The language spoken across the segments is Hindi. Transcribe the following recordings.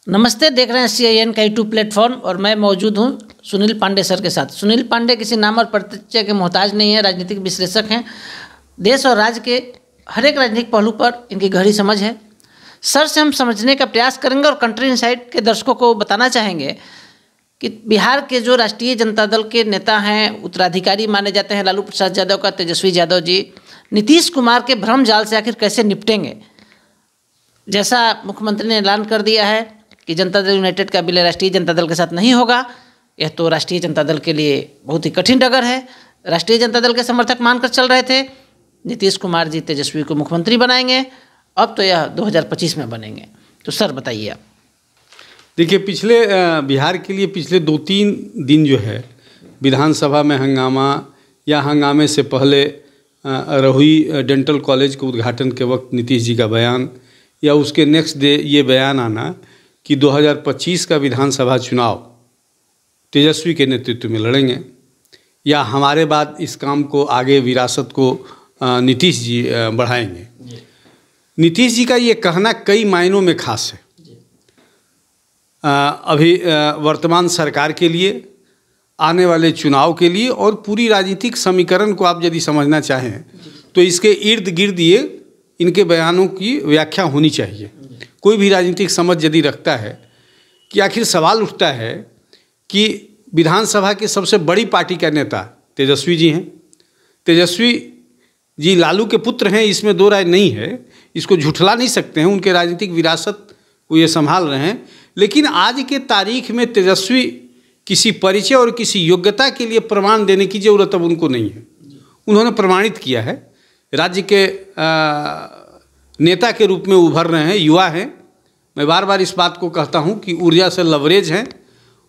नमस्ते, देख रहे हैं CIN का यूट्यूब प्लेटफॉर्म और मैं मौजूद हूं सुनील पांडे सर के साथ। सुनील पांडे किसी नाम और परिचय के मोहताज नहीं है, राजनीतिक विश्लेषक हैं। देश और राज्य के हर एक राजनीतिक पहलू पर इनकी गहरी समझ है। सर से हम समझने का प्रयास करेंगे और कंट्री इनसाइट के दर्शकों को बताना चाहेंगे कि बिहार के जो राष्ट्रीय जनता दल के नेता हैं, उत्तराधिकारी माने जाते हैं लालू प्रसाद यादव का, तेजस्वी यादव जी, नीतीश कुमार के भ्रम जाल से आखिर कैसे निपटेंगे। जैसा मुख्यमंत्री ने ऐलान कर दिया है कि जनता दल यूनाइटेड का विलय राष्ट्रीय जनता दल के साथ नहीं होगा, यह तो राष्ट्रीय जनता दल के लिए बहुत ही कठिन डगर है। राष्ट्रीय जनता दल के समर्थक मानकर चल रहे थे नीतीश कुमार जी तेजस्वी को मुख्यमंत्री बनाएंगे, अब तो यह 2025 में बनेंगे। तो सर बताइए आप। देखिए, बिहार के लिए पिछले 2-3 दिन जो है विधानसभा में हंगामा या हंगामे से पहले रहुई डेंटल कॉलेज के उद्घाटन के वक्त नीतीश जी का बयान, या उसके नेक्स्ट डे ये बयान आना कि 2025 का विधानसभा चुनाव तेजस्वी के नेतृत्व में लड़ेंगे, या हमारे बाद इस काम को आगे विरासत को नीतीश जी बढ़ाएंगे। नीतीश जी का ये कहना कई मायनों में खास है। अभी वर्तमान सरकार के लिए, आने वाले चुनाव के लिए और पूरी राजनीतिक समीकरण को आप यदि समझना चाहें तो इसके इर्द गिर्द ये इनके बयानों की व्याख्या होनी चाहिए। कोई भी राजनीतिक समझ यदि रखता है कि आखिर सवाल उठता है कि विधानसभा की सबसे बड़ी पार्टी का नेता तेजस्वी जी हैं। तेजस्वी जी लालू के पुत्र हैं, इसमें दो राय नहीं है, इसको झुठला नहीं सकते हैं। उनके राजनीतिक विरासत को ये संभाल रहे हैं, लेकिन आज के तारीख में तेजस्वी किसी परिचय और किसी योग्यता के लिए प्रमाण देने की ज़रूरत अब उनको नहीं है। उन्होंने प्रमाणित किया है, राज्य के नेता के रूप में उभर रहे हैं, युवा हैं। मैं बार बार इस बात को कहता हूं कि ऊर्जा से लवरेज हैं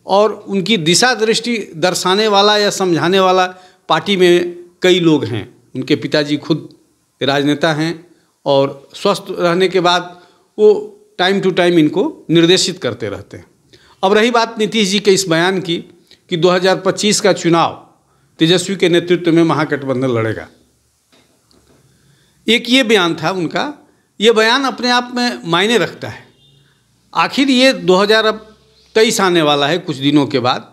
और उनकी दिशा दृष्टि दर्शाने वाला या समझाने वाला पार्टी में कई लोग हैं। उनके पिताजी खुद राजनेता हैं और स्वस्थ रहने के बाद वो टाइम टू टाइम इनको निर्देशित करते रहते हैं। अब रही बात नीतीश जी के इस बयान की कि 2025 का चुनाव तेजस्वी के नेतृत्व में महागठबंधन लड़ेगा, एक ये बयान था उनका। ये बयान अपने आप में मायने रखता है। आखिर ये 2023 आने वाला है कुछ दिनों के बाद,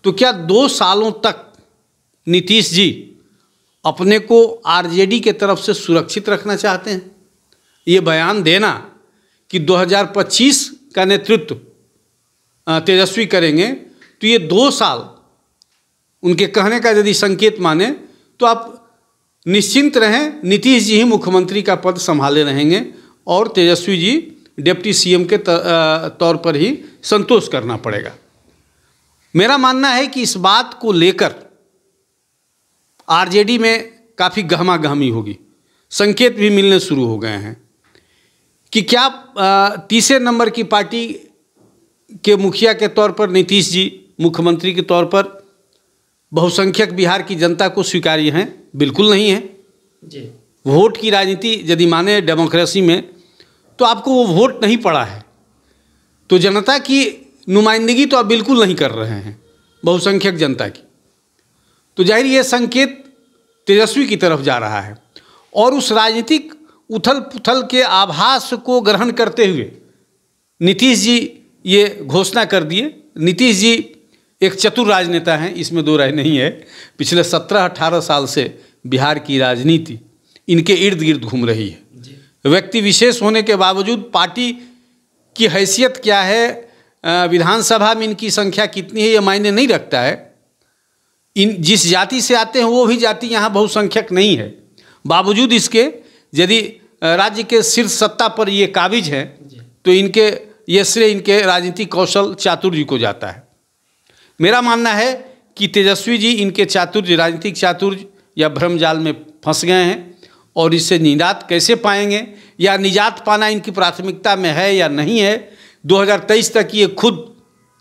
तो क्या 2 सालों तक नीतीश जी अपने को आरजेडी के तरफ से सुरक्षित रखना चाहते हैं? ये बयान देना कि 2025 का नेतृत्व तेजस्वी करेंगे, तो ये 2 साल उनके कहने का यदि संकेत माने तो आप निश्चिंत रहें, नीतीश जी ही मुख्यमंत्री का पद संभाले रहेंगे और तेजस्वी जी डिप्टी सीएम के तौर पर ही संतोष करना पड़ेगा। मेरा मानना है कि इस बात को लेकर आरजेडी में काफ़ी गहमागहमी होगी। संकेत भी मिलने शुरू हो गए हैं कि क्या तीसरे नंबर की पार्टी के मुखिया के तौर पर नीतीश जी मुख्यमंत्री के तौर पर बहुसंख्यक बिहार की जनता को स्वीकार्य हैं? बिल्कुल नहीं है जी। वोट की राजनीति यदि माने डेमोक्रेसी में, तो आपको वो वोट नहीं पड़ा है, तो जनता की नुमाइंदगी तो आप बिल्कुल नहीं कर रहे हैं बहुसंख्यक जनता की। तो जाहिर ये संकेत तेजस्वी की तरफ जा रहा है और उस राजनीतिक उथल पुथल के आभास को ग्रहण करते हुए नीतीश जी ये घोषणा कर दिए। नीतीश जी एक चतुर राजनेता हैं, इसमें दो राय नहीं है। पिछले 17-18 साल से बिहार की राजनीति इनके इर्द गिर्द घूम रही है। व्यक्ति विशेष होने के बावजूद पार्टी की हैसियत क्या है, विधानसभा में इनकी संख्या कितनी है, ये मायने नहीं रखता है। इन जिस जाति से आते हैं वो भी जाति यहाँ बहुसंख्यक नहीं है। बावजूद इसके यदि राज्य के शीर्ष सत्ता पर ये काबिज हैं तो इनके ये श्रेय इनके राजनीतिक कौशल चातुर्य को जाता है। मेरा मानना है कि तेजस्वी जी इनके चातुर्य, राजनीतिक चातुर्य या भ्रमजाल में फंस गए हैं और इससे निजात कैसे पाएंगे, या निजात पाना इनकी प्राथमिकता में है या नहीं है। 2023 तक ये खुद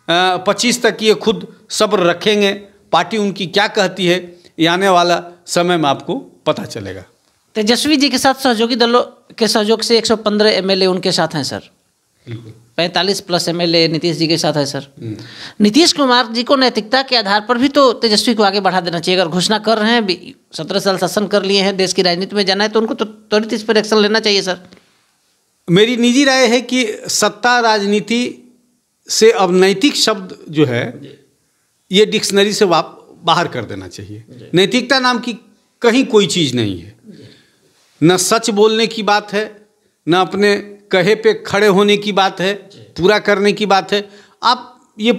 25 तक ये खुद सब्र रखेंगे, पार्टी उनकी क्या कहती है, ये आने वाला समय में आपको पता चलेगा। तेजस्वी जी के साथ सहयोगी दलों के सहयोग से 115 MLA उनके साथ हैं सर, 45+ MLA नीतीश जी के साथ है सर। नीतीश कुमार जी को नैतिकता के आधार पर भी तो तेजस्वी को आगे बढ़ा देना चाहिए। अगर घोषणा कर रहे हैं 17 साल शासन कर लिए हैं, देश की राजनीति में जाना है, तो उनको तो त्वरित इस पर एक्शन लेना चाहिए सर। मेरी निजी राय है कि सत्ता राजनीति से अब नैतिक शब्द जो है ये डिक्शनरी से बाहर कर देना चाहिए। नैतिकता नाम की कहीं कोई चीज़ नहीं है। न सच बोलने की बात है, न अपने कहे पे खड़े होने की बात है, पूरा करने की बात है। आप ये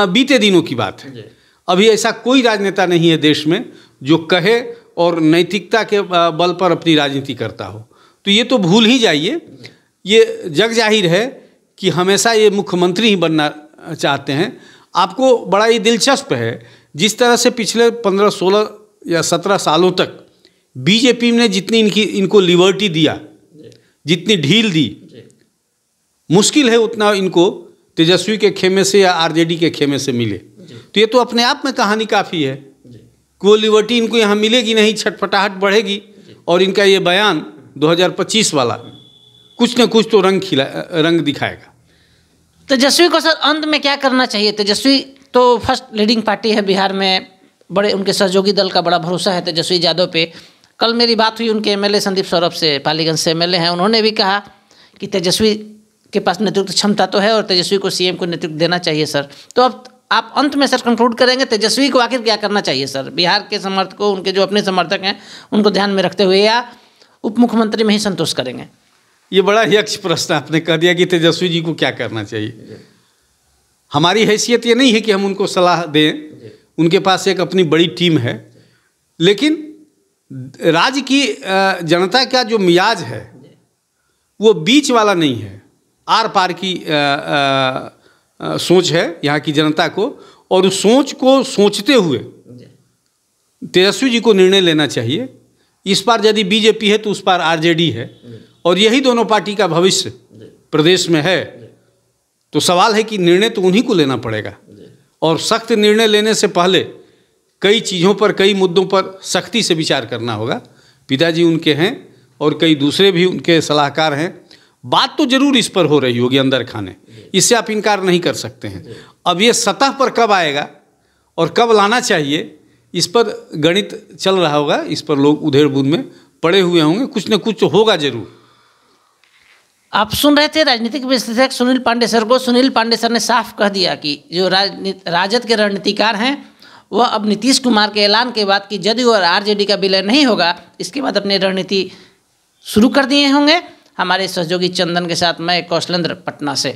बीते दिनों की बात है। अभी ऐसा कोई राजनेता नहीं है देश में जो कहे और नैतिकता के बल पर अपनी राजनीति करता हो। तो ये तो भूल ही जाइए। ये जग जाहिर है कि हमेशा ये मुख्यमंत्री ही बनना चाहते हैं। आपको बड़ा ही दिलचस्प है जिस तरह से पिछले 15, 16 या 17 सालों तक बीजेपी ने जितनी इनको लिबर्टी दिया, जितनी ढील दी, मुश्किल है उतना इनको तेजस्वी के खेमे से या आरजेडी के खेमे से मिले। तो ये तो अपने आप में कहानी काफ़ी है कि वो लिबर्टी इनको यहाँ मिलेगी नहीं, छटपटाहट बढ़ेगी और इनका ये बयान 2025 वाला कुछ न कुछ तो रंग दिखाएगा। तेजस्वी को सर अंत में क्या करना चाहिए? तेजस्वी तो फर्स्ट लीडिंग पार्टी है बिहार में, बड़े उनके सहयोगी दल का बड़ा भरोसा है तेजस्वी यादव पे। कल मेरी बात हुई उनके एमएलए संदीप सौरभ से, पालीगंज से एमएलए हैं, उन्होंने भी कहा कि तेजस्वी के पास नेतृत्व क्षमता तो है और तेजस्वी को सीएम को नेतृत्व देना चाहिए सर। तो अब आप अंत में सर कंक्लूड करेंगे तेजस्वी को आखिर क्या करना चाहिए सर? बिहार के समर्थकों, उनके जो अपने समर्थक हैं, उनको ध्यान में रखते हुए, या उप मुख्यमंत्री में ही संतोष करेंगे? ये बड़ा यक्ष प्रश्न आपने कह दिया कि तेजस्वी जी को क्या करना चाहिए। हमारी हैसियत ये नहीं है कि हम उनको सलाह दें, उनके पास एक अपनी बड़ी टीम है। लेकिन राज्य की जनता का जो मिजाज है वो बीच वाला नहीं है, आर पार की सोच है यहाँ की जनता को, और उस सोच को सोचते हुए तेजस्वी जी को निर्णय लेना चाहिए। इस बार यदि बीजेपी है तो उस पार आरजेडी है, और यही दोनों पार्टी का भविष्य प्रदेश में है। तो सवाल है कि निर्णय तो उन्हीं को लेना पड़ेगा, और सख्त निर्णय लेने से पहले कई चीज़ों पर, कई मुद्दों पर सख्ती से विचार करना होगा। पिताजी उनके हैं और कई दूसरे भी उनके सलाहकार हैं। बात तो जरूर इस पर हो रही होगी अंदर खाने, इससे आप इनकार नहीं कर सकते हैं। अब ये सतह पर कब आएगा और कब लाना चाहिए, इस पर गणित चल रहा होगा, इस पर लोग उधेड़-बुन में पड़े हुए होंगे। कुछ न कुछ तो होगा जरूर। आप सुन रहे थे राजनीतिक विश्लेषक सुनील पांडे सर को। सुनील पांडे सर ने साफ कह दिया कि जो राजद के रणनीतिकार हैं वह अब नीतीश कुमार के ऐलान के बाद कि जदयू और आरजेडी का विलय नहीं होगा, इसके बाद अपनी रणनीति शुरू कर दिए होंगे। हमारे सहयोगी चंदन के साथ मैं कौशलेंद्र, पटना से।